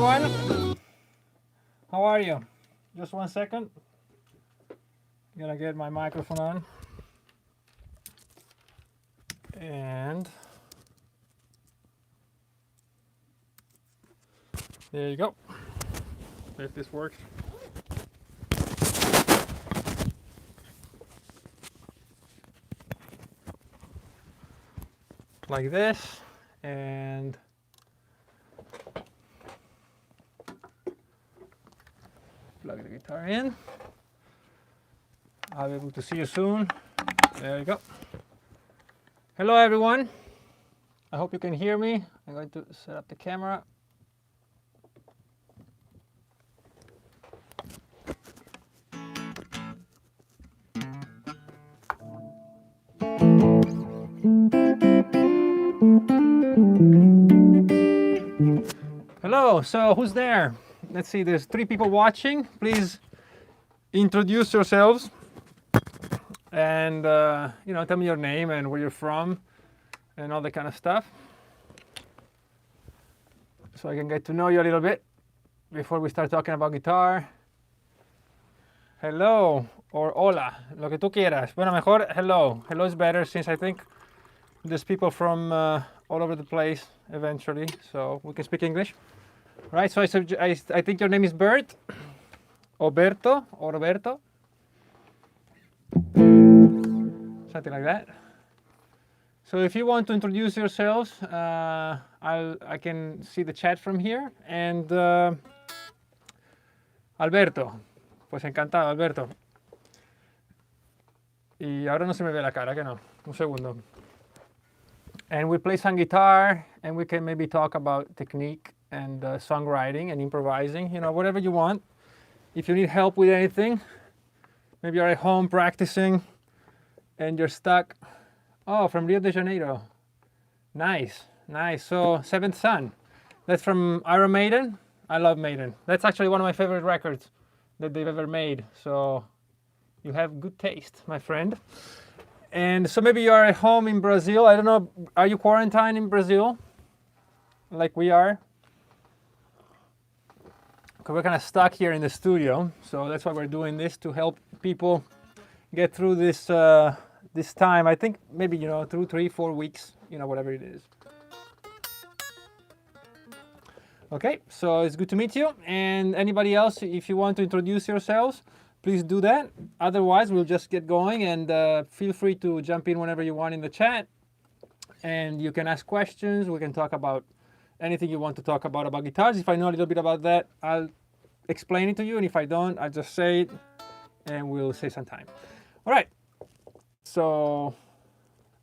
everyone. How are you? Just 1 second. Gonna get my microphone on. And there you go. If this works. Like this, and plug the guitar in. I'll be able to see you soon. There you go. Hello everyone. I hope you can hear me. I'm going to set up the camera. Hello, so who's there? Let's see, there's 3 people watching. Please introduce yourselves and tell me your name and where you're from and all that kind of stuff, so I can get to know you a little bit before we start talking about guitar. Hello or hola, lo que tú quieras. Bueno, mejor hello. Hello is better, since I think there's people from all over the place eventually, so we can speak English. Right, so I think your name is Bert, or Berto, or Roberto, something like that. So if you want to introduce yourselves, I can see the chat from here. And Alberto, pues encantado, Alberto. Y ahora no se me ve la cara, que no, un segundo. And we play some guitar, and we can maybe talk about technique and songwriting and improvising, whatever you want. If you need help with anything, maybe you're at home practicing and you're stuck. Oh, from Rio de Janeiro. Nice, nice. So, Seventh Son. That's from Iron Maiden. I love Maiden. That's actually one of my favorite records that they've ever made. So, you have good taste, my friend. And so maybe you're at home in Brazil. I don't know, are you quarantined in Brazil? Like we are? Because we're kind of stuck here in the studio. So that's why we're doing this, to help people get through this this time. I think maybe, through 3-4 weeks, whatever it is. Okay, so it's good to meet you. And anybody else, if you want to introduce yourselves, please do that. Otherwise, we'll just get going, and feel free to jump in whenever you want in the chat. And you can ask questions. We can talk about anything you want to talk about guitars. If I know a little bit about that, I'll explain it to you. And if I don't, I'll just say it, and we'll save some time. All right. So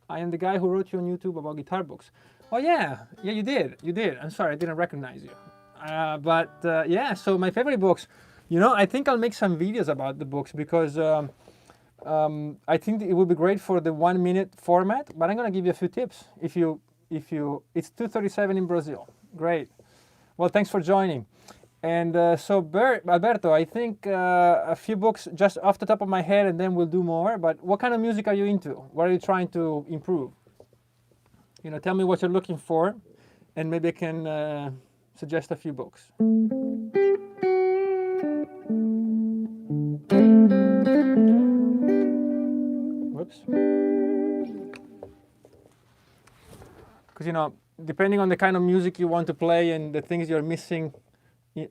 I am the guy who wrote you on YouTube about guitar books. Oh, yeah. Yeah, you did. You did. I'm sorry, I didn't recognize you. Yeah, so my favorite books. I think I'll make some videos about the books, because I think it would be great for the 1-minute format, but I'm going to give you a few tips. It's 2:37 in Brazil. Great. Well, thanks for joining. And so Alberto, I think a few books just off the top of my head, and then we'll do more. But what kind of music are you into? What are you trying to improve? Tell me what you're looking for, and maybe I can suggest a few books. Whoops. Because, depending on the kind of music you want to play and the things you're missing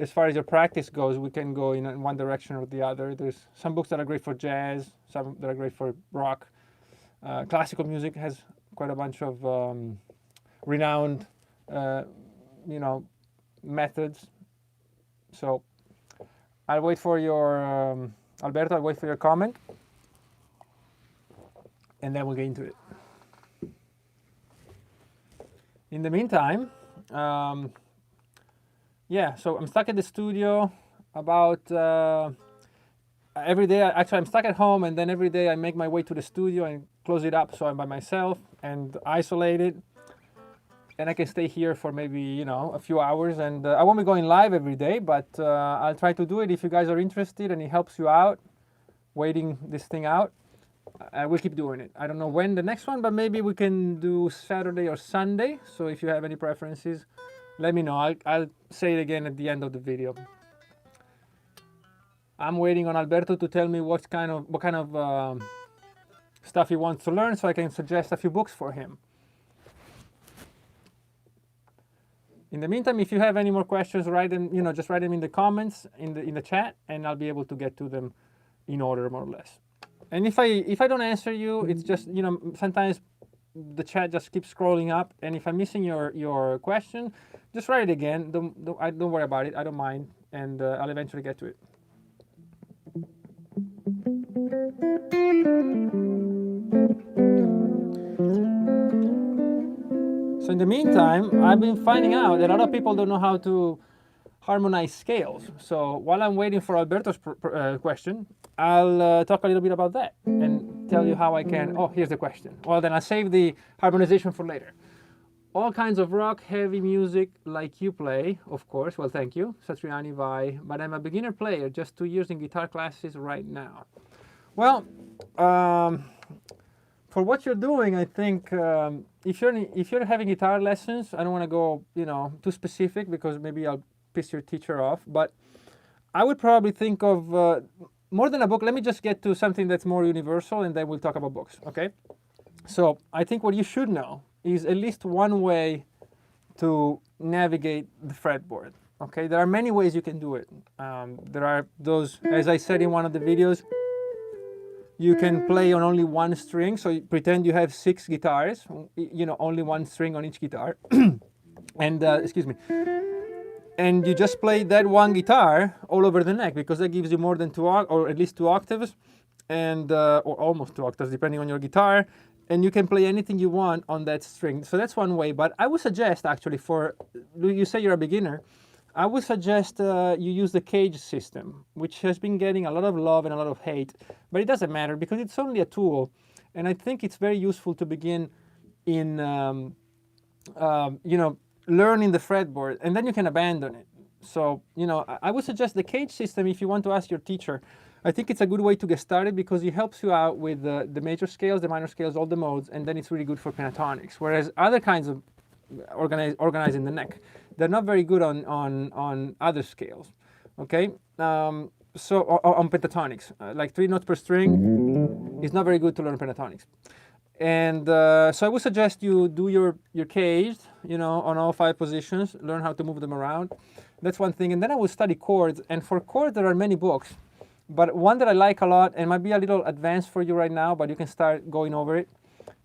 as far as your practice goes, we can go in one direction or the other. There's some books that are great for jazz, some that are great for rock. Classical music has quite a bunch of renowned, methods. So I'll wait for your, Alberto, I'll wait for your comment, and then we'll get into it. In the meantime, yeah, so I'm stuck at the studio about every day. Actually, I'm stuck at home, and then every day I make my way to the studio and close it up, so I'm by myself and isolated. And I can stay here for maybe, a few hours. And I won't be going live every day, but I'll try to do it if you guys are interested and it helps you out, waiting this thing out. We'll keep doing it. I don't know when the next one, but maybe we can do Saturday or Sunday. So if you have any preferences, let me know. I'll say it again at the end of the video. I'm waiting on Alberto to tell me what kind of stuff he wants to learn, so I can suggest a few books for him. In the meantime, if you have any more questions, write them. Just write them in the comments in the chat, and I'll be able to get to them in order, more or less. And if I don't answer you, it's just sometimes the chat just keeps scrolling up, and if I'm missing your question, just write it again. Don't worry about it. I don't mind, and I'll eventually get to it. So in the meantime, I've been finding out that a lot of people don't know how to harmonize scales. So while I'm waiting for Alberto's question, I'll talk a little bit about that and tell you how I can. Oh, here's the question. Well, then I'll save the harmonization for later. All kinds of rock, heavy music like you play, of course. Well, thank you, Satriani Vai. But I'm a beginner player, just 2 years in guitar classes right now. Well, for what you're doing, I think if you're having guitar lessons, I don't want to go too specific because maybe I'll piss your teacher off. But I would probably think of more than a book. Let me just get to something that's more universal, and then we'll talk about books. Okay? So I think what you should know is at least one way to navigate the fretboard. Okay? There are many ways you can do it. There are those, as I said in one of the videos. You can play on only one string, so you pretend you have 6 guitars, only one string on each guitar, and excuse me, and you just play that one guitar all over the neck, because that gives you more than or at least 2 octaves, and or almost 2 octaves depending on your guitar, and you can play anything you want on that string. So that's one way. But I would suggest, actually, you say you're a beginner, I would suggest you use the cage system, which has been getting a lot of love and a lot of hate, but it doesn't matter because it's only a tool, and I think it's very useful to begin in, learning the fretboard, and then you can abandon it. So, I would suggest the cage system if you want to ask your teacher. I think it's a good way to get started because it helps you out with the major scales, the minor scales, all the modes, and then it's really good for pentatonics. Whereas other kinds of organizing the neck, they're not very good on other scales, okay? So on pentatonics, like 3 notes per string is not very good to learn pentatonics. And so I would suggest you do your caged, on all 5 positions, learn how to move them around. That's one thing. And then I would study chords. And for chords, there are many books. But one that I like a lot, and might be a little advanced for you right now, but you can start going over it,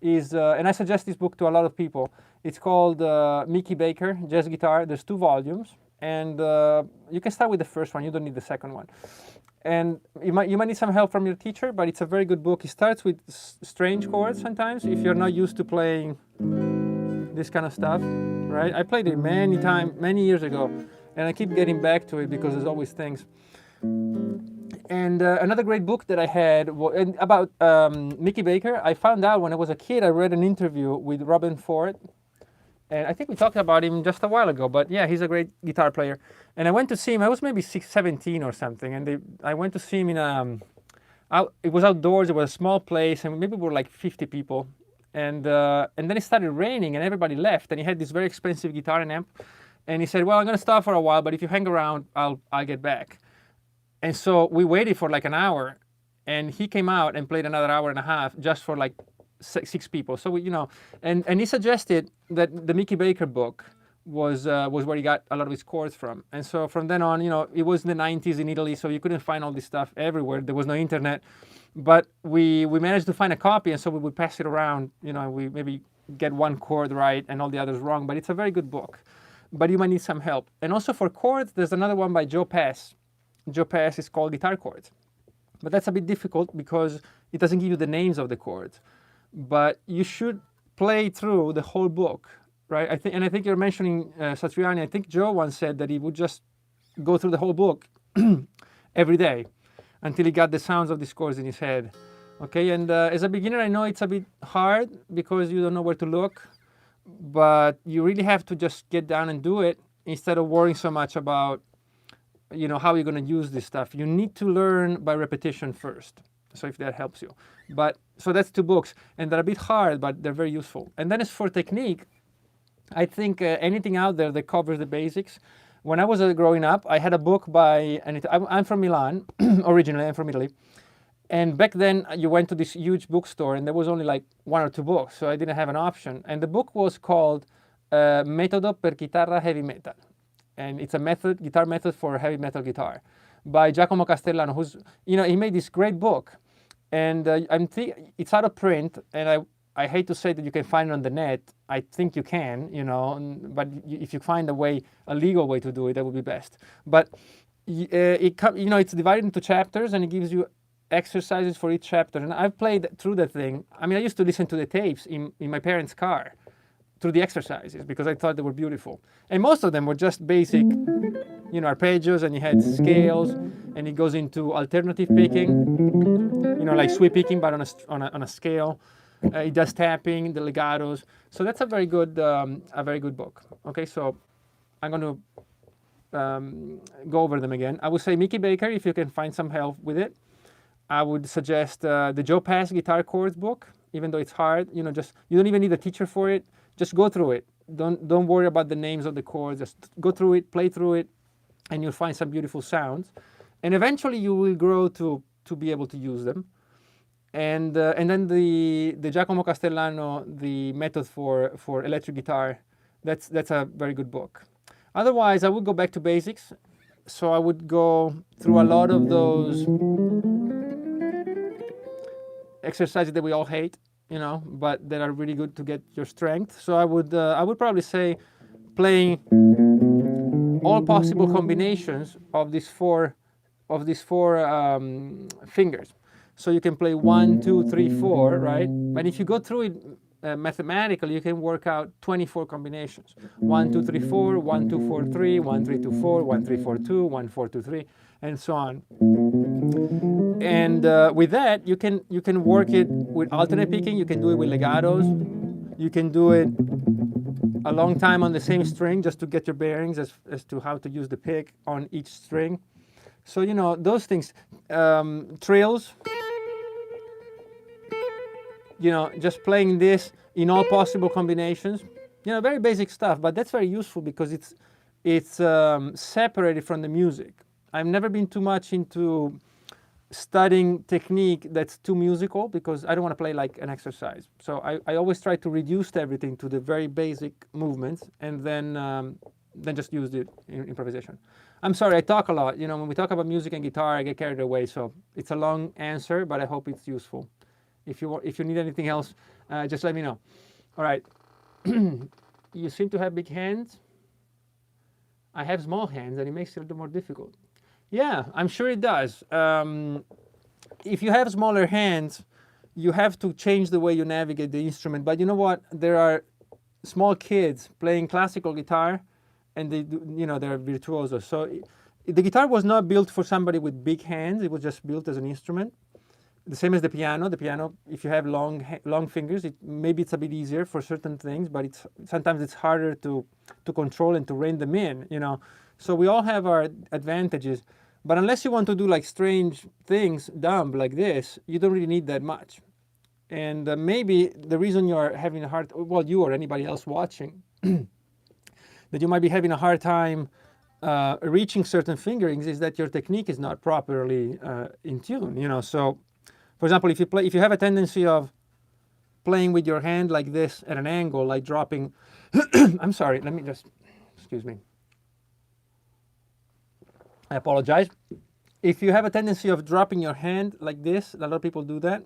is, and I suggest this book to a lot of people. It's called Mickey Baker, Jazz Guitar. There's 2 volumes. And you can start with the first one. You don't need the second one. And you might need some help from your teacher, but it's a very good book. It starts with strange chords sometimes, if you're not used to playing this kind of stuff, right? I played it many years ago, and I keep getting back to it because there's always things. And another great book that I had about Mickey Baker, I found out when I was a kid. I read an interview with Robin Ford, and I think we talked about him just a while ago, but yeah, he's a great guitar player. And I went to see him, I was maybe 17 or something, and I went to see him in it was outdoors, it was a small place, and maybe we were like 50 people. And then it started raining, and everybody left, and he had this very expensive guitar and amp. And he said, well, I'm gonna stop for a while, but if you hang around, I'll get back. And so we waited for like an hour, and he came out and played another hour and a half just for like 6 people. So and he suggested that the Mickey Baker book was where he got a lot of his chords from. And so from then on, it was in the 90s in Italy, so you couldn't find all this stuff everywhere. There was no internet, but we managed to find a copy, and so we would pass it around. We maybe get one chord right and all the others wrong, but it's a very good book. But you might need some help. And also for chords, there's another one by Joe Pass. Joe Pass is called Guitar Chords. But that's a bit difficult because it doesn't give you the names of the chords. But you should play through the whole book, right? I think you're mentioning Satriani. I think Joe once said that he would just go through the whole book every day until he got the sounds of these chords in his head. Okay, and as a beginner, I know it's a bit hard because you don't know where to look, but you really have to just get down and do it instead of worrying so much about how you're going to use this stuff. You need to learn by repetition first. So if that helps you. So that's 2 books, and they're a bit hard, but they're very useful. And then as for technique, I think anything out there that covers the basics. When I was growing up, I had a book by, I'm from Milan, originally, I'm from Italy. And back then, you went to this huge bookstore and there was only like one or two books, so I didn't have an option. And the book was called Metodo per chitarra heavy metal. And it's a method, guitar method for heavy metal guitar by Giacomo Castellano, who's, he made this great book. And it's out of print, and I hate to say that you can find it on the net. I think you can, but if you find a legal way to do it, that would be best. But it's divided into chapters, and it gives you exercises for each chapter. And I've played through that thing. I mean, I used to listen to the tapes in my parents' car through the exercises because I thought they were beautiful. And most of them were just basic, arpeggios, and you had scales, and it goes into alternative picking, like sweep picking, but on a scale. It does tapping, the legatos. So that's a very good book. Okay, so I'm going to go over them again. I would say Mickey Baker, if you can find some help with it. I would suggest the Joe Pass guitar chords book, even though it's hard. You don't even need a teacher for it. Just go through it. Don't worry about the names of the chords. Just go through it, play through it, and you'll find some beautiful sounds. And eventually you will grow to be able to use them. And then the Giacomo Castellano, the method for electric guitar, that's a very good book. Otherwise, I would go back to basics. So I would go through a lot of those exercises that we all hate, but that are really good to get your strength. So I would probably say playing all possible combinations of these four fingers. So you can play 1, 2, 3, 4, right? But if you go through it mathematically, you can work out 24 combinations. 1, 2, 3, 4, 1, 2, 4, 3, 1, 3, 2, 4, 1, 3, 4, 2, 1, 4, 2, 3, and so on. And with that, you can work it with alternate picking. You can do it with legatos. You can do it a long time on the same string just to get your bearings as to how to use the pick on each string. So, those things, trills, just playing this in all possible combinations, very basic stuff, but that's very useful because it's separated from the music. I've never been too much into studying technique that's too musical because I don't want to play like an exercise. So I always try to reduce everything to the very basic movements and then just use the improvisation. I'm sorry, I talk a lot. When we talk about music and guitar, I get carried away. So it's a long answer, but I hope it's useful. If you need anything else, just let me know. All right. You seem to have big hands. I have small hands, and it makes it a little more difficult. Yeah, I'm sure it does. If you have smaller hands, you have to change the way you navigate the instrument. But you know what? There are small kids playing classical guitar, and they're virtuosos. So the guitar was not built for somebody with big hands. It was just built as an instrument. The same as the piano. The piano, if you have long fingers, maybe it's a bit easier for certain things, but sometimes it's harder to control and to rein them in. So we all have our advantages. But unless you want to do like strange things, dumb like this, you don't really need that much. And maybe the reason you're having a hard, well, you or anybody else watching, that you might be having a hard time reaching certain fingerings is that your technique is not properly in tune. So, for example, if you have a tendency of playing with your hand like this at an angle, like dropping, I'm sorry, excuse me. I apologize. If you have a tendency of dropping your hand like this, a lot of people do that.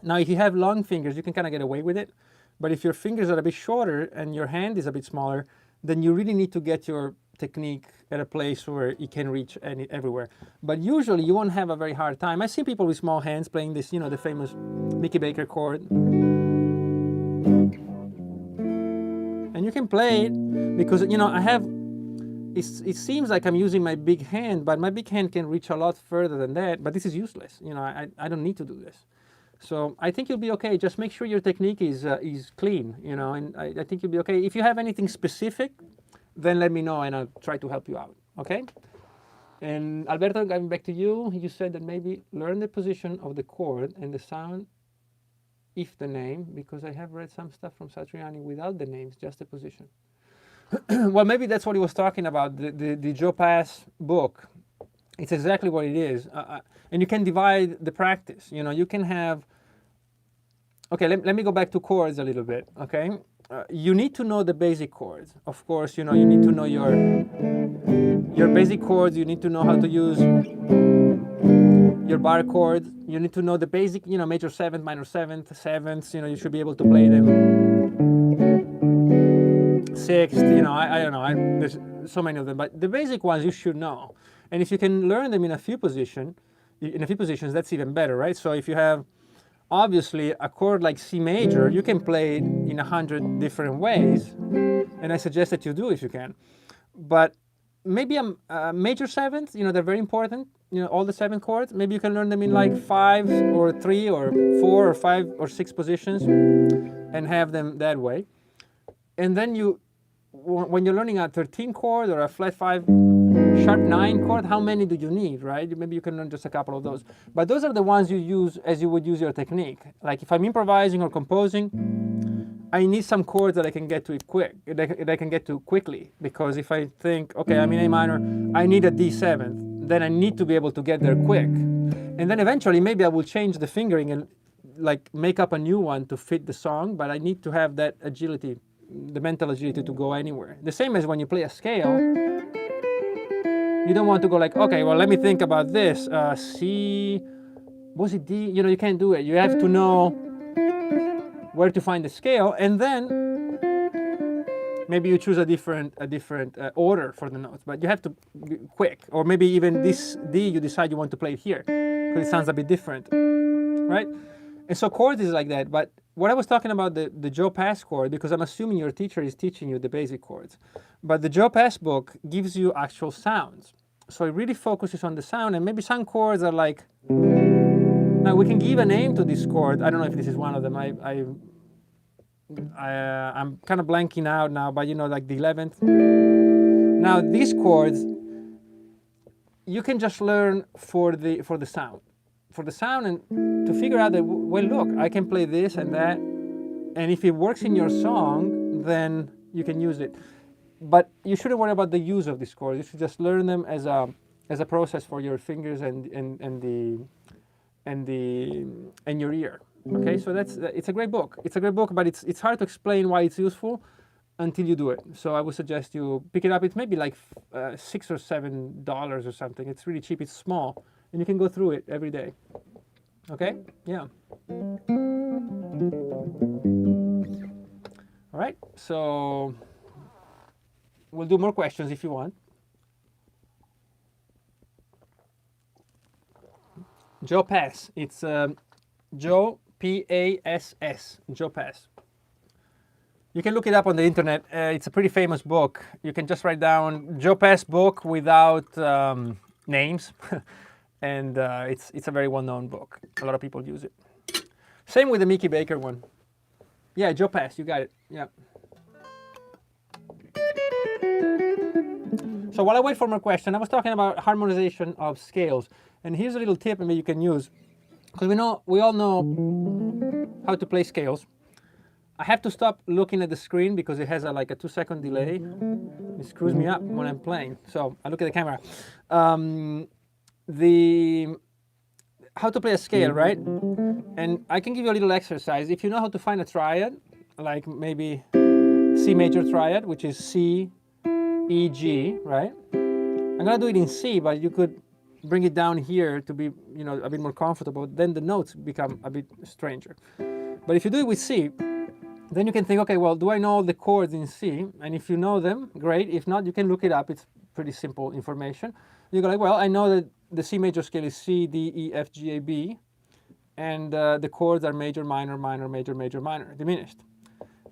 Now, if you have long fingers, you can kind of get away with it. But if your fingers are a bit shorter and your hand is a bit smaller, then you really need to get your technique at a place where it can reach everywhere. But usually you won't have a very hard time. I've seen people with small hands playing this, the famous Mickey Baker chord. And you can play it because, it seems like I'm using my big hand, but my big hand can reach a lot further than that. But this is useless. I don't need to do this. So I think you'll be okay. Just make sure your technique is clean, and I think you'll be okay. If you have anything specific, then let me know and I'll try to help you out, okay? And Alberto, going back to you, you said that maybe learn the position of the chord and the sound. if the name, because I have read some stuff from Satriani without the names, just the position. Well, maybe that's what he was talking about, the Joe Pass book. It's exactly what it is. And you can divide the practice. You know, you can have, okay, let me go back to chords a little bit, okay? You need to know the basic chords. Of course, you know, you need to know your basic chords. You need to know how to use your bar chords. You need to know the basic, you know, major seventh, minor seventh, sevenths. You know, you should be able to play them. Sixth, you know, I don't know. There's so many of them, but the basic ones you should know. And if you can learn them in a few positions, that's even better, right? So if you have, obviously, a chord like C major, you can play it in 100 different ways, and I suggest that you do if you can. But maybe a major seventh, you know, they're very important, you know, all the 7 chords. Maybe you can learn them in like 5 or 3 or 4 or 5 or 6 positions and have them that way. And then when you're learning a 13 chord or a flat 5 sharp 9 chord, how many do you need, right? Maybe you can learn just a couple of those. But those are the ones you use as you would use your technique. Like if I'm improvising or composing, I need some chords that I can get to it that I can get to quickly. Because if I think, okay, I'm in A minor, I need a D7th, then I need to be able to get there quick. And then eventually maybe I will change the fingering and like make up a new one to fit the song, but I need to have that agility, the mental agility to go anywhere. The same as when you play a scale. You don't want to go like, okay, well, let me think about this. C, was it D? You know, you can't do it. You have to know where to find the scale, and then maybe you choose a different order for the notes. But you have to be quick, or maybe even this D, you decide you want to play it here because it sounds a bit different, right? And so chords is like that. But what I was talking about, the Joe Pass chord, because I'm assuming your teacher is teaching you the basic chords. But the Joe Pass book gives you actual sounds. So it really focuses on the sound, and maybe some chords are like, now we can give a name to this chord. I don't know if this is one of them. I'm kind of blanking out now, but you know, like the 11th. Now these chords, you can just learn for the sound. For the sound, and to figure out that, well, look, I can play this and that, and if it works in your song, then you can use it. But you shouldn't worry about the use of these chords. You should just learn them as a process for your fingers and your ear. Okay, so it's a great book. It's a great book, but it's hard to explain why it's useful until you do it. So I would suggest you pick it up. It's maybe like $6 or $7 or something. It's really cheap. It's small, and you can go through it every day. Okay? Yeah. All right. So we'll do more questions if you want. Joe Pass. It's Joe, P-A-S-S. Joe Pass. You can look it up on the internet. It's a pretty famous book. You can just write down Joe Pass book without names. And it's a very well-known book. A lot of people use it. Same with the Mickey Baker one. Yeah, Joe Pass. You got it. Yeah. So while I wait for more questions, I was talking about harmonization of scales. And here's a little tip maybe you can use. Because we all know how to play scales. I have to stop looking at the screen because it has like a 2-second delay. It screws me up when I'm playing. So I look at the camera. How to play a scale, right? And I can give you a little exercise. If you know how to find a triad, like maybe C major triad, which is C, E, G, right? I'm gonna do it in C, but you could bring it down here to be, you know, a bit more comfortable. Then the notes become a bit stranger. But if you do it with C, then you can think, okay, well, do I know all the chords in C? And if you know them, great. If not, you can look it up. It's pretty simple information. You go like, well, I know that the C major scale is C, D, E, F, G, A, B. And the chords are major, minor, minor, major, major, minor, diminished.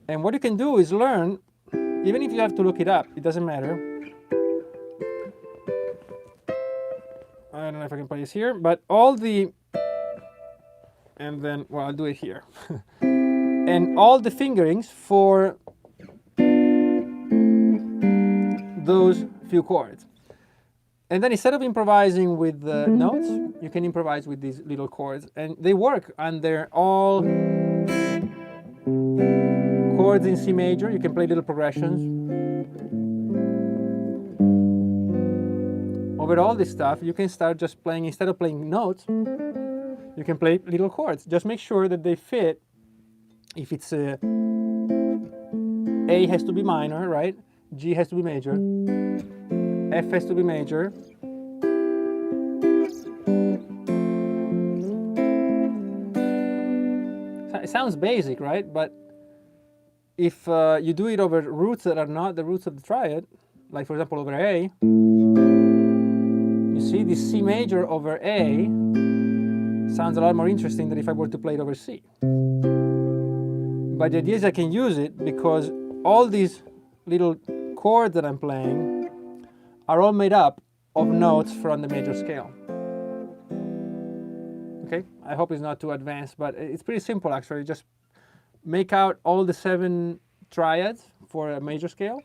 And what you can do is learn, even if you have to look it up, it doesn't matter. I don't know if I can play this here, but all the, and then, well, I'll do it here. And all the fingerings for those few chords. And then instead of improvising with the notes, you can improvise with these little chords. And they work, and they're all chords in C major, you can play little progressions. Over all this stuff, you can start just playing, instead of playing notes, you can play little chords. Just make sure that they fit. If it's A has to be minor, right? G has to be major. F has to be major. It sounds basic, right? But if you do it over roots that are not the roots of the triad, like for example over A, you see this C major over A sounds a lot more interesting than if I were to play it over C. But the idea is I can use it because all these little chords that I'm playing are all made up of notes from the major scale. Okay, I hope it's not too advanced, but it's pretty simple actually. Just make out all the 7 triads for a major scale,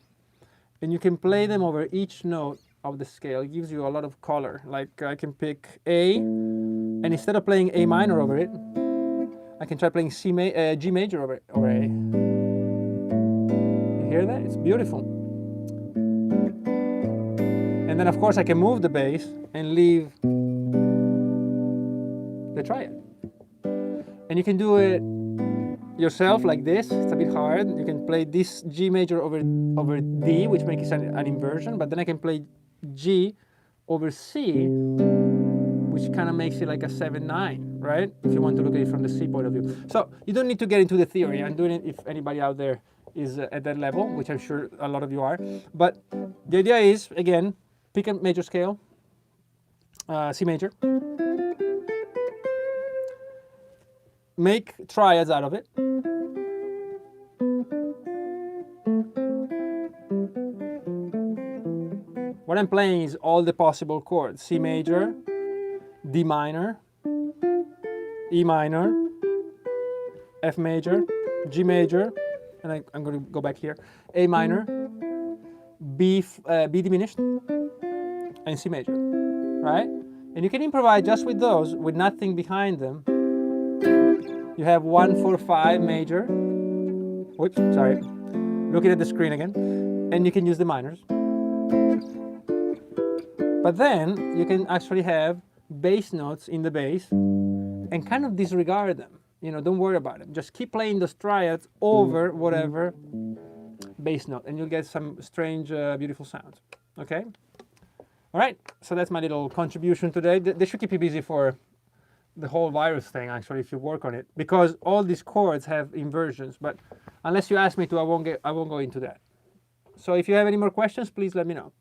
and you can play them over each note of the scale. It gives you a lot of color. Like I can pick A, and instead of playing A minor over it, I can try playing G major over A. You hear that? It's beautiful. And then of course I can move the bass and leave the triad. And you can do it yourself like this. It's a bit hard. You can play this G major over D, which makes it an inversion, but then I can play G over C, which kind of makes it like a 7/9, right? If you want to look at it from the C point of view. So you don't need to get into the theory. I'm doing it if anybody out there is at that level, which I'm sure a lot of you are. But the idea is, again, pick a major scale, C major, make triads out of it. What I'm playing is all the possible chords: C major, D minor, E minor, F major, G major, and I'm going to go back here, A minor, B diminished, and C major, right? And you can improvise just with those, with nothing behind them. You have 1, 4, 5 major. Whoops, sorry. Looking at the screen again. And you can use the minors. But then you can actually have bass notes in the bass and kind of disregard them. You know, don't worry about them. Just keep playing those triads over whatever bass note, and you'll get some strange, beautiful sounds. Okay? All right, so that's my little contribution today. They should keep you busy for the whole virus thing, actually, if you work on it, because all these chords have inversions. But unless you ask me to, I won't go into that. So if you have any more questions, please let me know,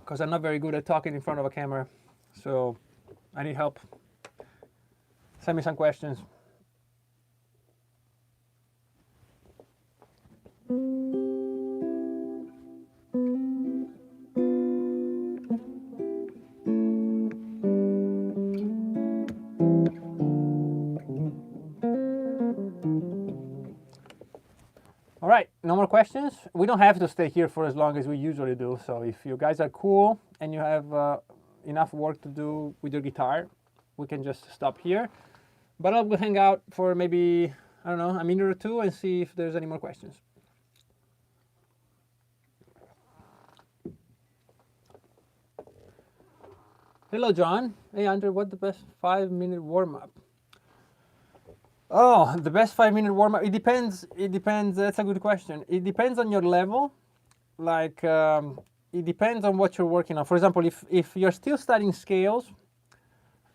because I'm not very good at talking in front of a camera, so I need help. Send me some questions. All right, no more questions. We don't have to stay here for as long as we usually do. So if you guys are cool and you have enough work to do with your guitar, we can just stop here. But I'll hang out for maybe, I don't know, a minute or two and see if there's any more questions. Hello, John. Hey, Andrew, what's the best 5-minute warm-up? Oh, the best 5-minute warm-up, it depends, that's a good question. It depends on your level. Like, it depends on what you're working on. For example, if you're still studying scales,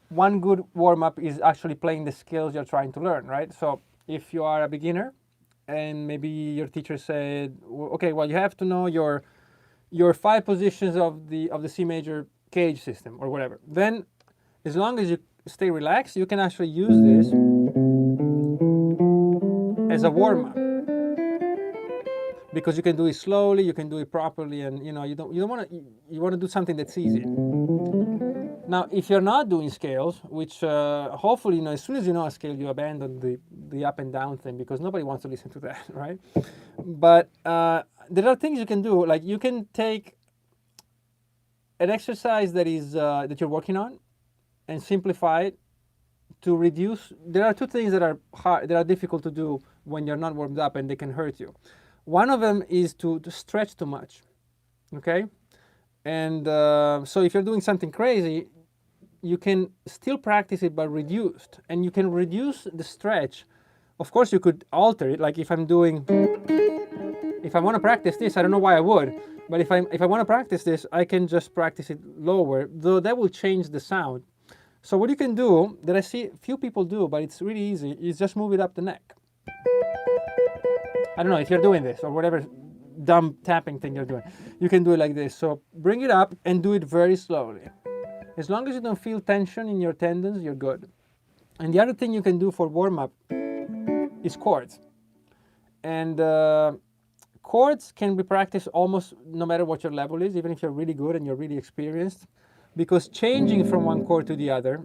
one good warm-up is actually playing the scales you're trying to learn, right? So if you are a beginner and maybe your teacher said, okay, well, you have to know your 5 positions of the C major cage system or whatever, then as long as you stay relaxed, you can actually use this as a warm-up, because you can do it slowly, you can do it properly, and you want to do something that's easy. Now, if you're not doing scales, which hopefully, as soon as you know a scale, you abandon the up and down thing, because nobody wants to listen to that, right? But there are things you can do, like you can take an exercise that is that you're working on and simplify it to reduce, there are two things that are hard, that are difficult to do when you're not warmed up and they can hurt you. One of them is to stretch too much, okay? And so if you're doing something crazy, you can still practice it but reduced, and you can reduce the stretch. Of course, you could alter it, like if I want to practice this, I don't know why I would, but if I want to practice this, I can just practice it lower, though that will change the sound. So what you can do, that I see few people do, but it's really easy, is just move it up the neck. I don't know if you're doing this or whatever dumb tapping thing you're doing. You can do it like this. So bring it up and do it very slowly. As long as you don't feel tension in your tendons, you're good. And the other thing you can do for warm-up is chords. And chords can be practiced almost no matter what your level is, even if you're really good and you're really experienced. Because changing from one chord to the other,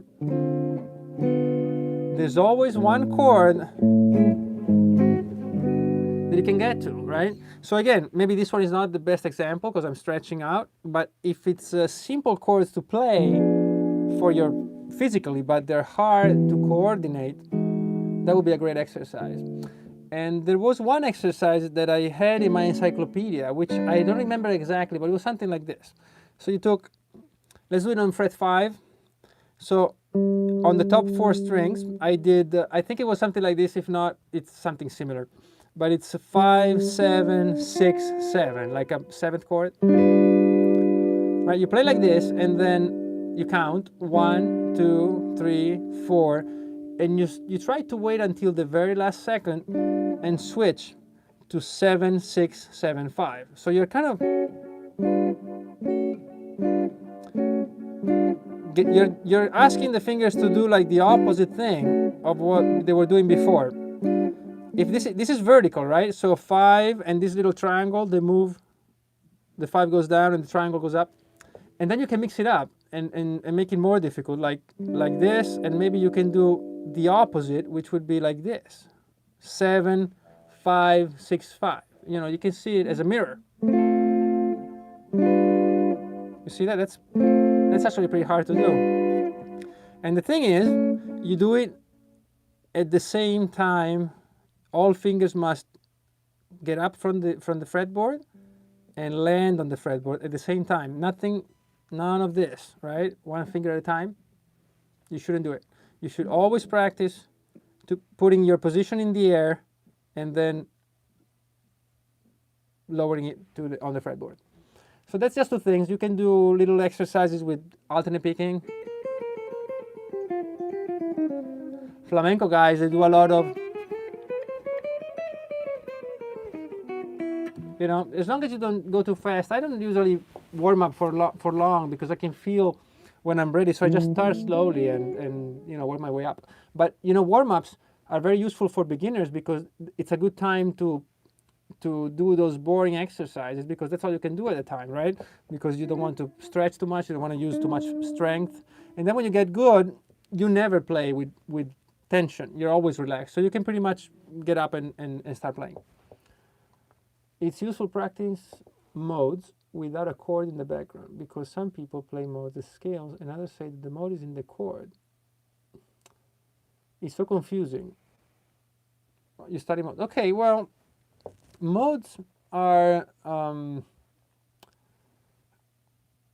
there's always one chord that you can get to, right? So again, maybe this one is not the best example because I'm stretching out, but if it's simple chords to play for your physically, but they're hard to coordinate, that would be a great exercise. And there was one exercise that I had in my encyclopedia, which I don't remember exactly, but it was something like this. So you took, let's do it on fret 5. So on the top 4 strings, I did, I think it was something like this. If not, it's something similar. But it's a 5, 7, 6, 7, like a 7th chord. Right? You play like this, and then you count 1, 2, 3, 4, and you try to wait until the very last second and switch to 7, 6, 7, 5. So you're kind of you're asking the fingers to do like the opposite thing of what they were doing before. If this is vertical, right? So 5 and this little triangle, they move. The 5 goes down and the triangle goes up, and then you can mix it up and make it more difficult, like this, and maybe you can do the opposite, which would be like this: 7, 5, 6, 5. You know, you can see it as a mirror. You see that? That's actually pretty hard to do. And the thing is, you do it at the same time. All fingers must get up from the fretboard and land on the fretboard at the same time. None of this, right? One finger at a time. You shouldn't do it. You should always practice to putting your position in the air and then lowering it to on the fretboard. So that's just two things. You can do little exercises with alternate picking. Flamenco guys, they do a lot of, you know, as long as you don't go too fast. I don't usually warm up for long because I can feel when I'm ready. So I just start slowly and you know, work my way up. But you know, warm-ups are very useful for beginners because it's a good time to do those boring exercises, because that's all you can do at the time, right? Because you don't want to stretch too much, you don't want to use too much strength. And then when you get good, you never play with tension. You're always relaxed. So you can pretty much get up and start playing. It's useful practice modes without a chord in the background, because some people play modes as scales and others say that the mode is in the chord. It's so confusing. You study mode. Okay, well, modes are,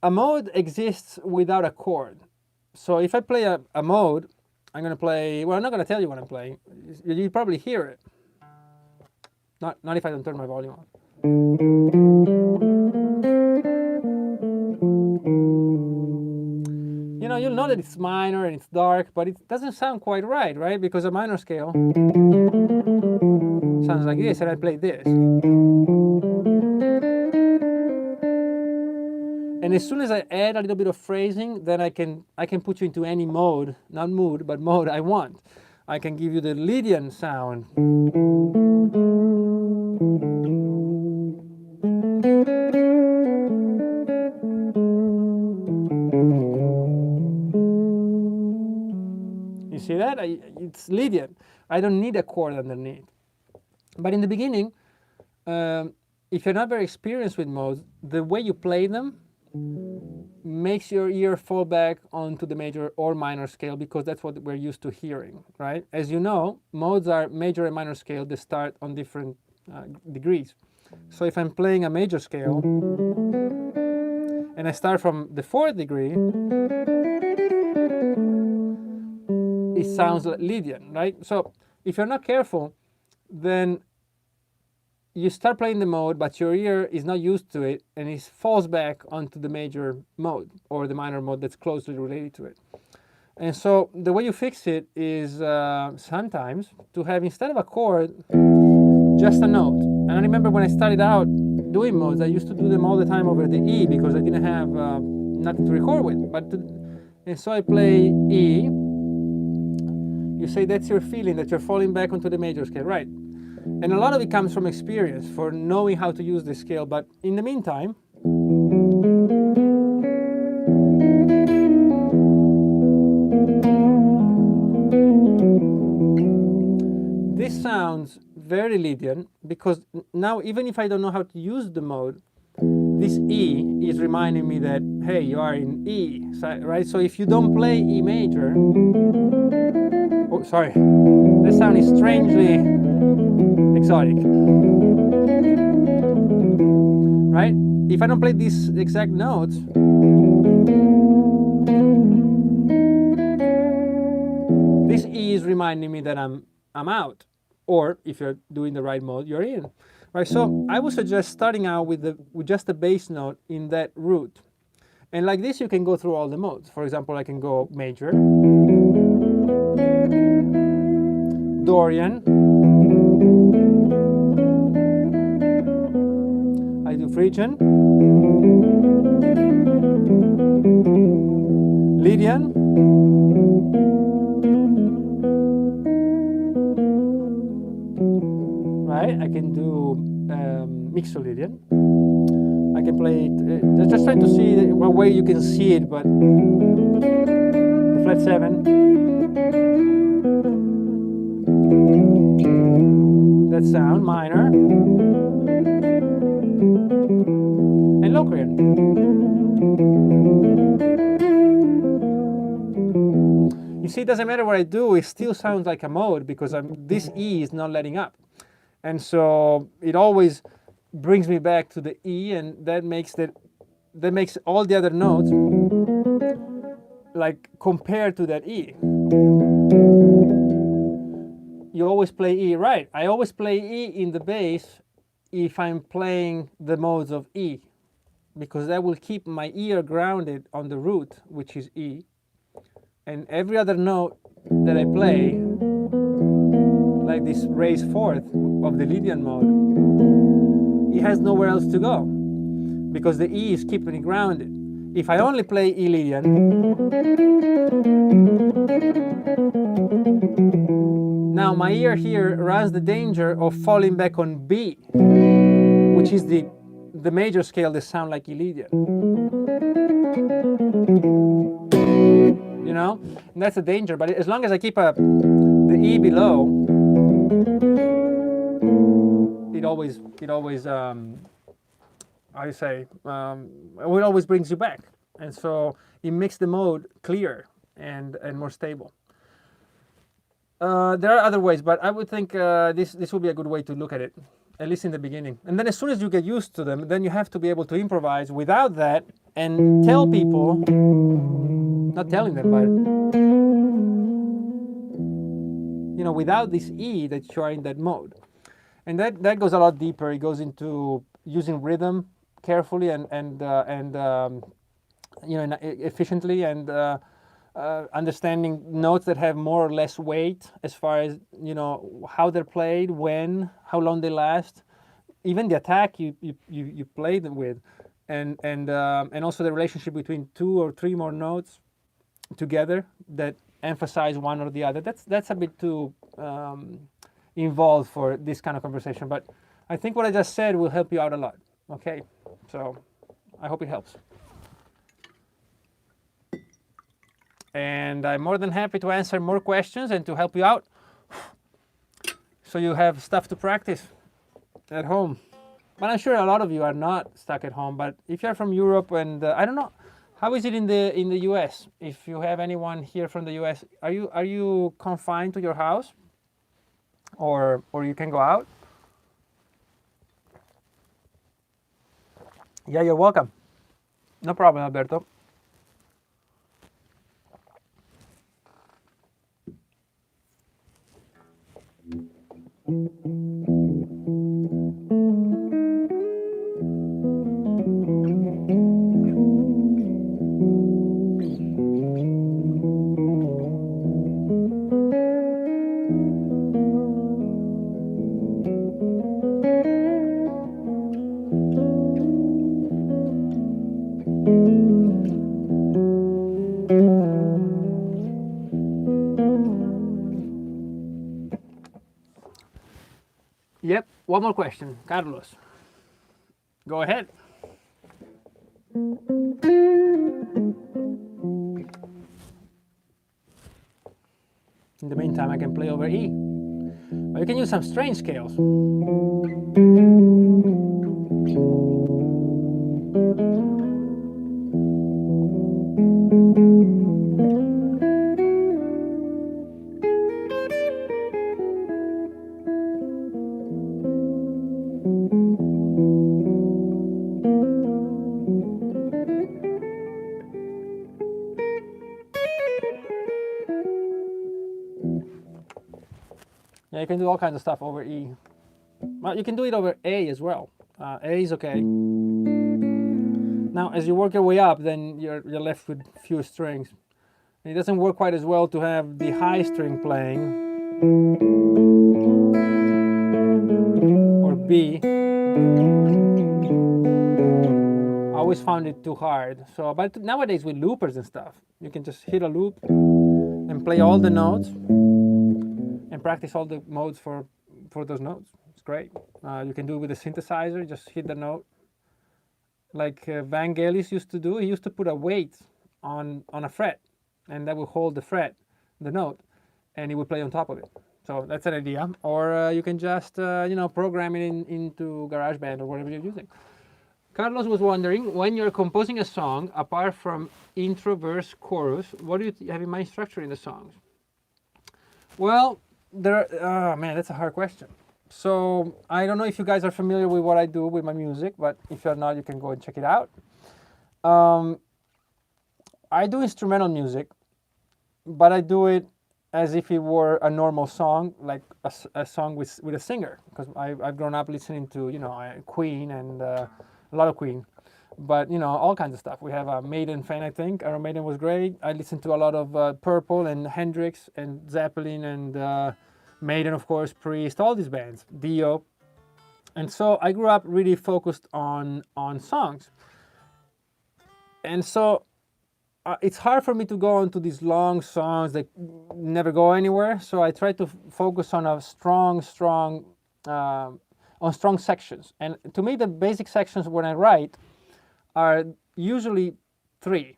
a mode exists without a chord. So if I play a mode, I'm going to play, well, I'm not going to tell you what I'm playing. You probably hear it. Not if I don't turn my volume on. You know, you'll know that it's minor and it's dark, but it doesn't sound quite right? Because a minor scale sounds like this, and I play this. And as soon as I add a little bit of phrasing, then I can put you into any mode, not mood, but mode I want. I can give you the Lydian sound. You see that? It's Lydian. I don't need a chord underneath. But in the beginning, if you're not very experienced with modes, the way you play them makes your ear fall back onto the major or minor scale, because that's what we're used to hearing, right? As you know, modes are major and minor scale. They start on different degrees. So if I'm playing a major scale and I start from the 4th degree, it sounds like Lydian, right? So if you're not careful, then you start playing the mode, but your ear is not used to it, and it falls back onto the major mode or the minor mode that's closely related to it. And so the way you fix it is sometimes to have, instead of a chord, just a note. And I remember when I started out doing modes, I used to do them all the time over the E, because I didn't have nothing to record with. And so I play E. You say that's your feeling, that you're falling back onto the major scale, right? And a lot of it comes from experience, for knowing how to use the scale. But in the meantime, this sounds very Lydian, because now, even if I don't know how to use the mode, this E is reminding me that, hey, you are in E, right? So if you don't play E major, oh, sorry, this sound is strangely exotic, right? If I don't play these exact notes, this E is reminding me that I'm out, or if you're doing the right mode, you're in, right? So I would suggest starting out with just the bass note in that root, and like this you can go through all the modes. For example, I can go major, Dorian, I do Phrygian, Lydian, right? I can do Mixolydian. I can play it, just trying to see what way you can see it, but the flat 7, that sound, minor, and Locrian. You see, it doesn't matter what I do, it still sounds like a mode, because this E is not letting up. And so it always brings me back to the E, and that makes all the other notes like compared to that E. You always play E, right? I always play E in the bass if I'm playing the modes of E, because that will keep my ear grounded on the root, which is E. And every other note that I play, like this raised 4th of the Lydian mode, it has nowhere else to go, because the E is keeping it grounded. If I only play E Lydian, now my ear here runs the danger of falling back on B, which is the major scale that sound like E Lydian. You know, and that's a danger. But as long as I keep the E below, it always how you say, it always brings you back, and so it makes the mode clear and more stable. There are other ways, but I would think this would be a good way to look at it, at least in the beginning. And then as soon as you get used to them, then you have to be able to improvise without that and tell people, not telling them, but without this E, that you are in that mode. And that goes a lot deeper. It goes into using rhythm carefully and efficiently, and understanding notes that have more or less weight as far as how they're played, when, how long they last, even the attack you play them with, and also the relationship between 2 or 3 more notes together that emphasize one or the other. That's a bit too involved for this kind of conversation, but I think what I just said will help you out a lot. Okay, so I hope it helps. And I'm more than happy to answer more questions and to help you out, so you have stuff to practice at home. But I'm sure a lot of you are not stuck at home. But if you're from Europe, and I don't know, How is it in the U.S.? If you have anyone here from the U.S., are you confined to your house, or you can go out? Yeah, you're welcome. No problem, Alberto. Yep. One more question, Carlos. Go ahead. In the meantime, I can play over E. But you can use some strange scales. Yeah, you can do all kinds of stuff over E. Well, you can do it over A as well. A is okay. Now, as you work your way up, then you're left with fewer strings. And it doesn't work quite as well to have the high string playing, or B. I always found it too hard. So, but nowadays with loopers and stuff, you can just hit a loop and play all the notes and practice all the modes for those notes. It's great. You can do it with a synthesizer. Just hit the note, like Vangelis used to do. He used to put a weight on a fret, and that would hold the note, and he would play on top of it. So that's an idea. Or you can just program it into GarageBand or whatever you're using. Carlos was wondering, when you're composing a song, apart from intro, verse, chorus, what do you have in mind structuring the songs? Well, man, that's a hard question. So I don't know if you guys are familiar with what I do with my music, but if you're not, you can go and check it out. I do instrumental music, but I do it as if it were a normal song, like a song with a singer, because I've grown up listening to Queen and a lot of Queen, but all kinds of stuff. We have a Maiden fan, I think. Iron Maiden was great. I listened to a lot of Purple and Hendrix and Zeppelin and Maiden, of course, Priest, all these bands, Dio. And so I grew up really focused on songs. And so it's hard for me to go into these long songs that never go anywhere. So I try to focus on a strong sections. And to me, the basic sections when I write are usually three.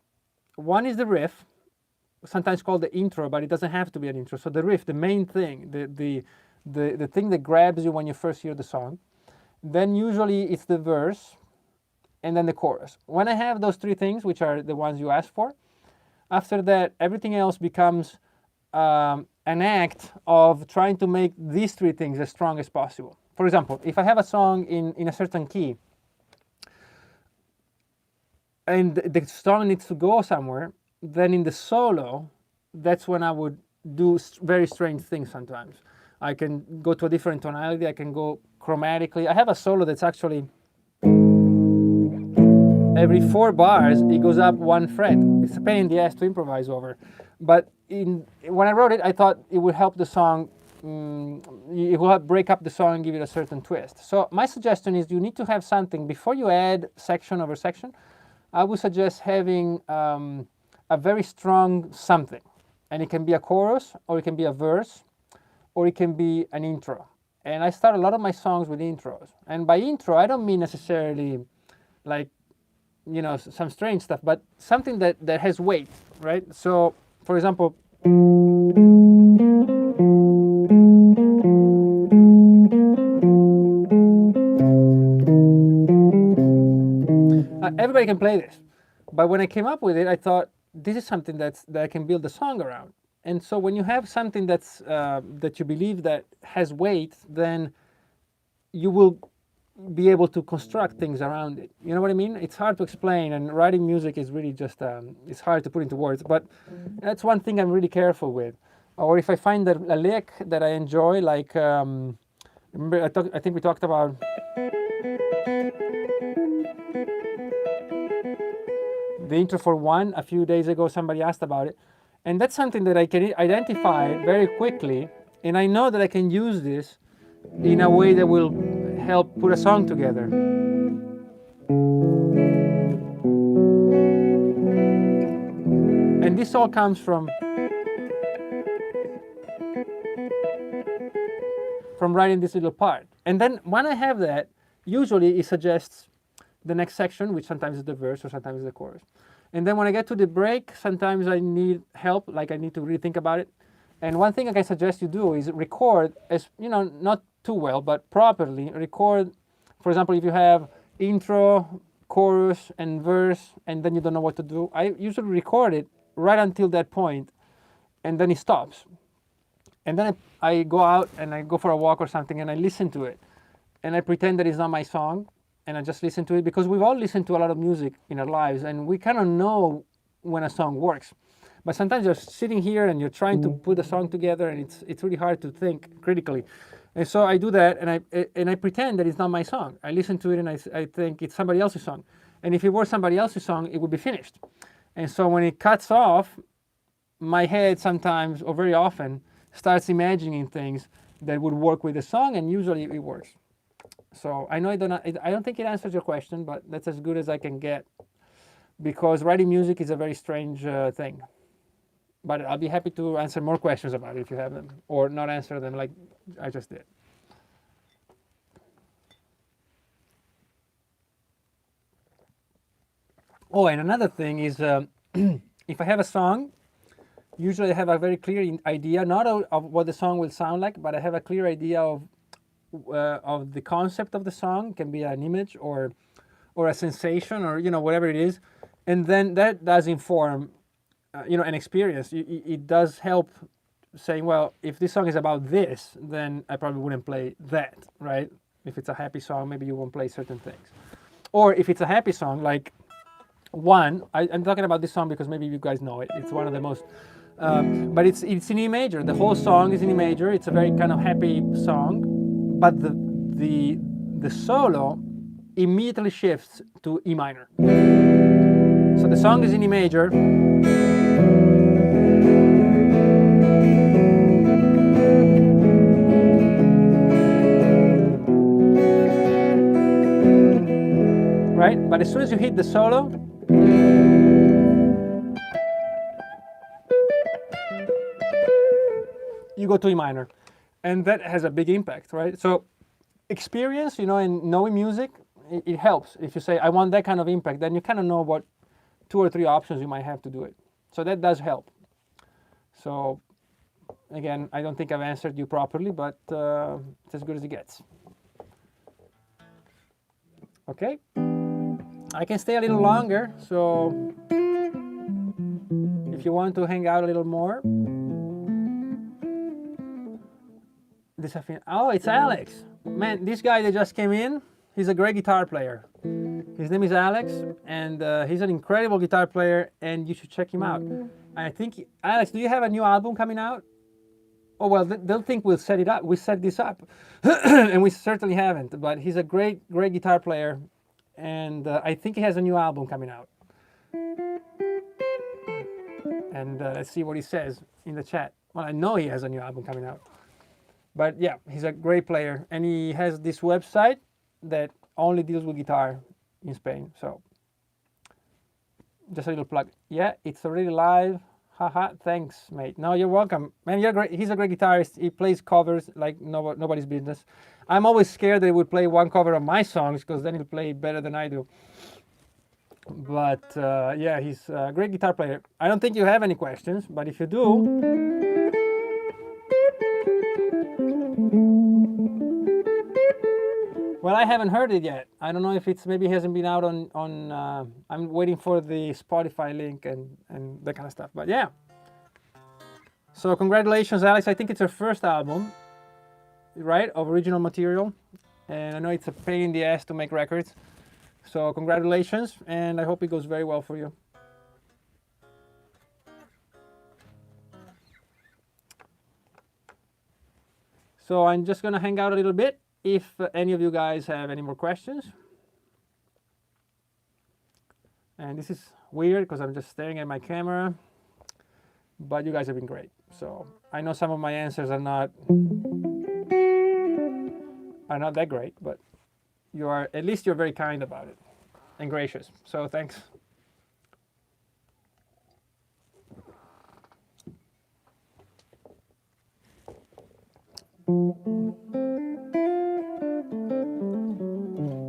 One is the riff, sometimes called the intro, but it doesn't have to be an intro. So the riff, the main thing, the thing that grabs you when you first hear the song. Then usually it's the verse, and then the chorus. When I have those three things, which are the ones you asked for, after that, everything else becomes an act of trying to make these three things as strong as possible. For example, if I have a song in a certain key, and the song needs to go somewhere, then in the solo, that's when I would do very strange things sometimes. I can go to a different tonality, I can go chromatically. I have a solo that's actually every 4 bars, it goes up 1 fret. It's a pain in the ass to improvise over. But when I wrote it, I thought it would help the song, it will help break up the song and give it a certain twist. So my suggestion is you need to have something, before you add section over section, I would suggest having a very strong something. And it can be a chorus, or it can be a verse, or it can be an intro. And I start a lot of my songs with intros. And by intro, I don't mean necessarily like, some strange stuff, but something that has weight, right? So, for example, everybody can play this. But when I came up with it, I thought this is something that I can build a song around. And so when you have something that you believe that has weight, then you will be able to construct things around it. You know what I mean? It's hard to explain, and writing music is really just it's hard to put into words. But that's one thing I'm really careful with. Or if I find that a lick that I enjoy, like remember I think we talked about the intro for One a few days ago. Somebody asked about it, and that's something that I can identify very quickly, and I know that I can use this in a way that will help put a song together. And this all comes from writing this little part. And then when I have that, usually it suggests the next section, which sometimes is the verse or sometimes is the chorus. And then when I get to the break, sometimes I need help, like I need to really think about it. And one thing I can suggest you do is record, as you know, not too well, but properly record. For example, if you have intro, chorus, and verse, and then you don't know what to do, I usually record it right until that point, and then it stops. And then I go out and I go for a walk or something, and I listen to it, and I pretend that it's not my song, and I just listen to it, because we've all listened to a lot of music in our lives, and we kind of know when a song works. But sometimes you're sitting here and you're trying to put a song together, and it's really hard to think critically. And so I do that, and I pretend that it's not my song. I listen to it and I think it's somebody else's song. And if it were somebody else's song, it would be finished. And so when it cuts off, my head sometimes, or very often, starts imagining things that would work with the song, and usually it works. So I know I don't think it answers your question, but that's as good as I can get, because writing music is a very strange thing. But I'll be happy to answer more questions about it if you have them, or not answer them like I just did. Oh, and another thing is, if I have a song, usually I have a very clear idea, not of what the song will sound like, but I have a clear idea of the concept of the song. It can be an image or a sensation, or whatever it is, and then that does inform an experience. It does help saying, well, if this song is about this, then I probably wouldn't play that, right? If it's a happy song, maybe you won't play certain things. Or if it's a happy song, like One, I'm talking about this song because maybe you guys know it. It's one of the most, but it's in E major. The whole song is in E major. It's a very kind of happy song, but the solo immediately shifts to E minor. So the song is in E major. Right? But as soon as you hit the solo, you go to E minor. And that has a big impact, right? So experience, and knowing music, it helps. If you say, I want that kind of impact, then you kind of know what 2 or 3 options you might have to do it. So that does help. So again, I don't think I've answered you properly, but it's as good as it gets. Okay? I can stay a little longer, so if you want to hang out a little more. Oh, it's Alex. Man, this guy that just came in, he's a great guitar player. His name is Alex, and he's an incredible guitar player, and you should check him out. I think, Alex, do you have a new album coming out? Oh, well, they'll think we set this up, and we certainly haven't, but he's a great guitar player, and I think he has a new album coming out. And let's see what he says in the chat. Well, I know he has a new album coming out. But yeah, he's a great player, and he has this website that only deals with guitar in Spain. So just a little plug. Yeah, it's already live. Haha, thanks, mate. No, you're welcome. Man, you're great. He's a great guitarist. He plays covers like nobody's business. I'm always scared that he would play one cover of my songs, because then he'll play better than I do. But yeah, he's a great guitar player. I don't think you have any questions, but if you do, Well, I haven't heard it yet. I don't know if it's maybe hasn't been out on. I'm waiting for the Spotify link and that kind of stuff. But yeah. So congratulations, Alex. I think it's her first album, right, of original material, and I know it's a pain in the ass to make records. So congratulations, and I hope it goes very well for you. So I'm just gonna hang out a little bit. If any of you guys have any more questions. And this is weird because I'm just staring at my camera, but you guys have been great. So I know some of my answers are not that great, but at least you're very kind about it and gracious. So thanks.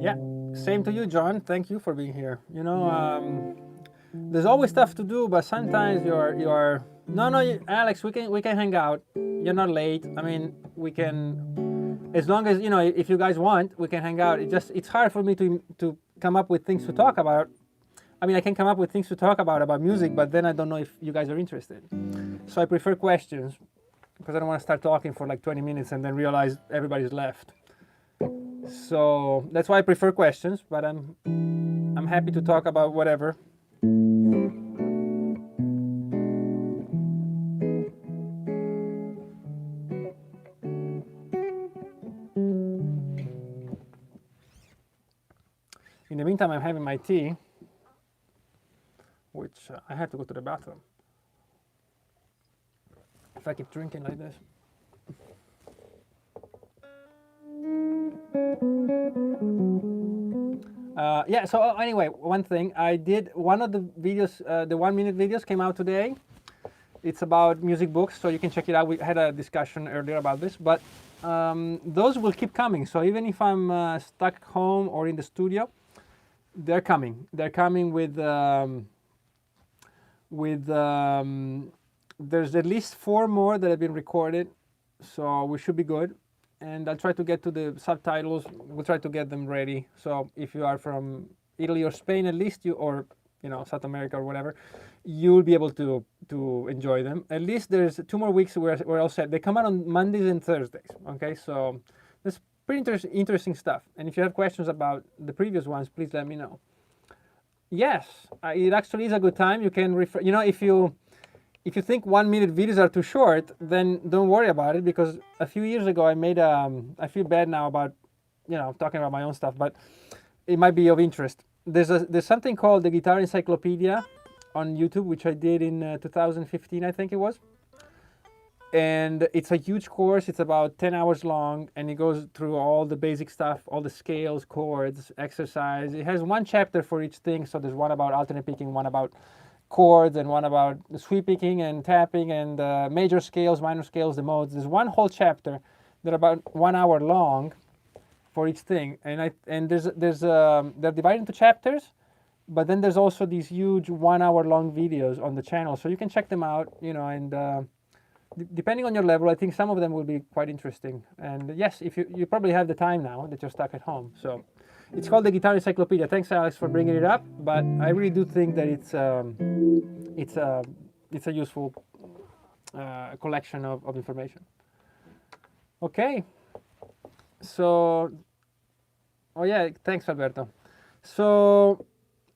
Yeah, same to you, John. Thank you for being here. You know, there's always stuff to do, but sometimes you're no, Alex, we can hang out. You're not late. I mean, we can, as long as, you know, if you guys want, we can hang out. It's hard for me to come up with things to talk about. I mean, I can come up with things to talk about music, but then I don't know if you guys are interested. So I prefer questions because I don't want to start talking for like 20 minutes and then realize everybody's left. So that's why I prefer questions, but I'm happy to talk about whatever. In the meantime, I'm having my tea, which I have to go to the bathroom if I keep drinking like this. Yeah, so anyway, one thing, I did one of the videos, the 1-minute videos came out today. It's about music books, so you can check it out. We had a discussion earlier about this, but those will keep coming. So even if I'm stuck home or in the studio, they're coming. They're coming with there's at least 4 more that have been recorded, so we should be good. And I'll try to get to the subtitles. We'll try to get them ready. So if you are from Italy or Spain, at least or South America or whatever, you'll be able to enjoy them. At least there's 2 more weeks we're all set. They come out on Mondays and Thursdays. Okay, so that's pretty interesting stuff. And if you have questions about the previous ones, please let me know. Yes, it actually is a good time. You can refer. If you think 1-minute videos are too short, then don't worry about it, because a few years ago I made I feel bad now about, talking about my own stuff, but it might be of interest. There's something called the Guitar Encyclopedia on YouTube, which I did in 2015, I think it was. And it's a huge course. It's about 10 hours long, and it goes through all the basic stuff, all the scales, chords, exercise. It has 1 chapter for each thing. So there's one about alternate picking, one about chords, and one about sweep picking and tapping and major scales, minor scales, the modes. There's one whole chapter that are about 1 hour long for each thing, and they're divided into chapters, but then there's also these huge 1 hour long videos on the channel, so you can check them out, and depending on your level, I think some of them will be quite interesting. And yes, if you probably have the time now that you're stuck at home, so. It's called the Guitar Encyclopedia. Thanks, Alex, for bringing it up. But I really do think that it's a useful collection of information. Okay. So, oh yeah, thanks, Alberto. So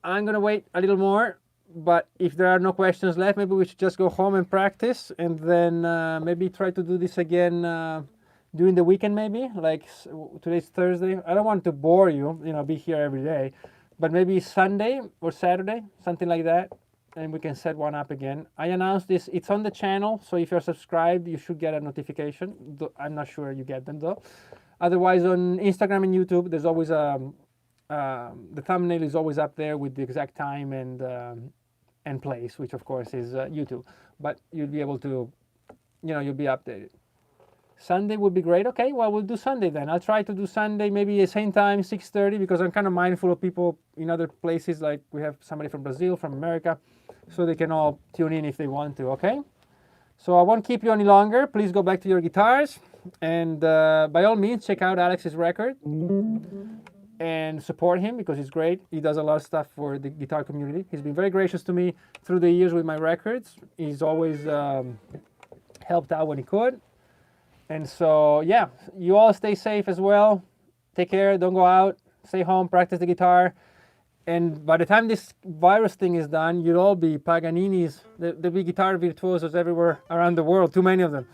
I'm gonna wait a little more. But if there are no questions left, maybe we should just go home and practice, and then maybe try to do this again. During the weekend, maybe, like today's Thursday. I don't want to bore you, be here every day, but maybe Sunday or Saturday, something like that, and we can set one up again. I announced this, it's on the channel, so if you're subscribed, you should get a notification. I'm not sure you get them though. Otherwise, on Instagram and YouTube, there's always the thumbnail is always up there with the exact time and place, which of course is YouTube, but you'll be able to, you'll be updated. Sunday would be great. Okay, well, we'll do Sunday then. I'll try to do Sunday, maybe the same time, 6:30, because I'm kind of mindful of people in other places, like we have somebody from Brazil, from America, so they can all tune in if they want to, okay? So I won't keep you any longer. Please go back to your guitars, and by all means, check out Alex's record and support him because he's great. He does a lot of stuff for the guitar community. He's been very gracious to me through the years with my records. He's always helped out when he could. And so, yeah, you all stay safe as well. Take care. Don't go out. Stay home. Practice the guitar. And by the time this virus thing is done, you'll all be Paganini's. There'll be guitar virtuosos everywhere around the world, too many of them.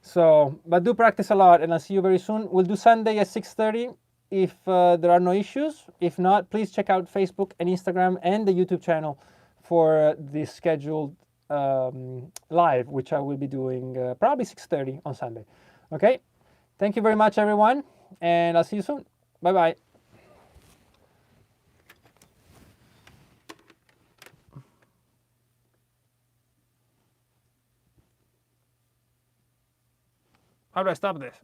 So, but do practice a lot, and I'll see you very soon. We'll do Sunday at 6:30 if there are no issues. If not, please check out Facebook and Instagram and the YouTube channel for the scheduled live, which I will be doing probably 6:30 on Sunday. Okay? Thank you very much, everyone, and I'll see you soon. Bye-bye. How do I stop this?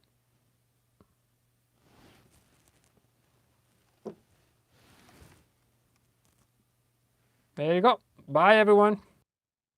There you go. Bye, everyone.